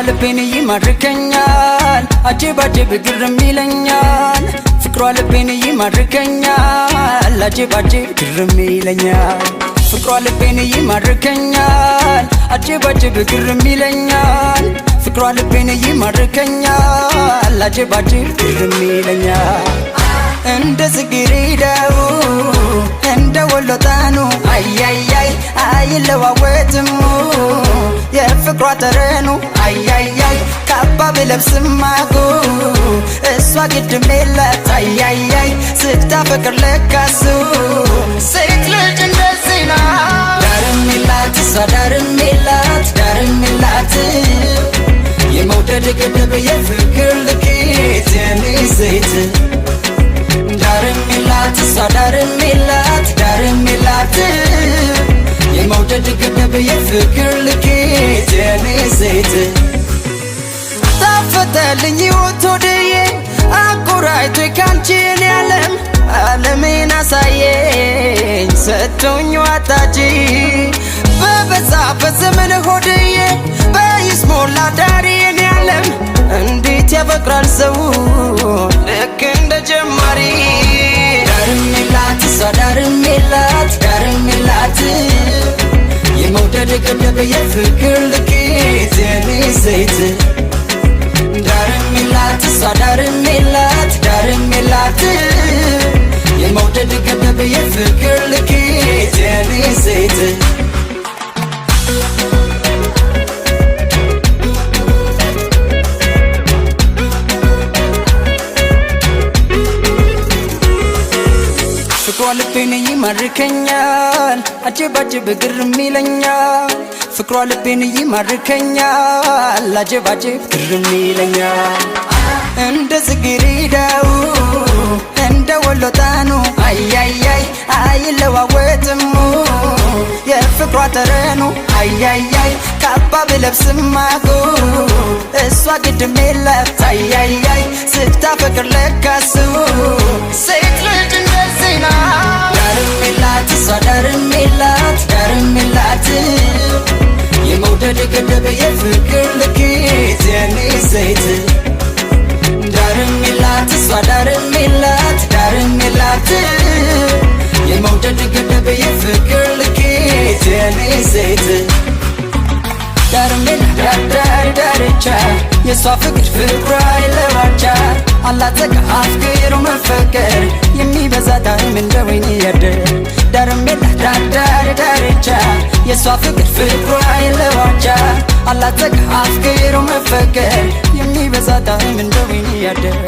ልቤን ይማርከኛል አጀብ አጀብ ግርም ይለኛል ፍቅሯ ልቤን ይማርከኛል አጀብ አጀብ ግርም ይለኛል ፍቅሯ ልቤን ይማርከኛል አጀብ አጀብ ግርም ይለኛል ፍቅሯ ልቤን ይማርከኛል አጀብ አጀብ ግርም ይለኛል እንደ ጽጌረዳው እንደ ወሎ ጣኑ አያያይ አይለዋወጥም የፍቅሯ ጠረኑ አያያይ ካባ ብለብስም አጎ እሷ ግድም የላት አያያይ ስታፈቅር ለካሱ ሴት ልጅ እንደዚህ ናት ዳርም የላት እሷ ዳርም የላት የመውደድ ገደብ የፍቅር ልኬት የኔ ሴት ዳርም የላት እሷ ዳርም የላት የመውደድ ገደብ የፍቅር ልኬት የኔ ሴት ታፈተልኝ ሕይወት ወደዬ አቆራይቶ ካንቺን ዓለሜን አሳየኝ ሰጥቶኝ ዋጣጂ በበዛበት ዘመን ሆድዬ በይስሞላ ዳሪን ዓለም እንዴት ያፈቅራል ሰው ልክ እንደ ጀማሪ ዳርም የላት እሷ ዳርም የላት የመውደድ ገደብ የፍቅር ልኬት የኔ ሴት ዳርም የላት እሷ ዳርም የላት የመውደድ ገደብ የፍቅር ልኬት የኔ ሴት ፍቅሯ ልቤን ይማርከኛል አጀብ አጀብ ግርም ይለኛል ፍቅሯ ልቤን ይማርከኛል አጀብ አጀብ ግርም ይለኛል እንደ ጽጌረዳው እንደ ወሎ ጣኑ አያያይ አይለዋወጥም የፍቅሯ ጠረኑ አያያይ ካባ ብለብስም አጎ እሷ ግድም የላት አያያይ ስታፈቅር ለካሱ ሴት ልጅ እንደዚህ ናት ዳርም የላት እሷ ዳርም የላት የመውደድ ገደብ የፍቅር ልኬት የኔ ሴት ዳርም የላት እሷ ዳርም የላት የመውደድ ገደብ የፍቅር ልኬት የኔ ሴት ዳርም የላት ዳርቻ የሷ ፍቅር ፍቅሯ አይለዋቻ አላት ጸጋ አፍቅሮ መፈቀር የሚበዛ ጣዕም እንደ ወይን ያደር ዳርም የላት ዳርቻ የሷ ፍቅር ፍቅሯ አይለዋቻ አላት ጸጋ አፍቅሮ መፈቀር የሚበዛ ጣዕም እንደ ወይን ያደር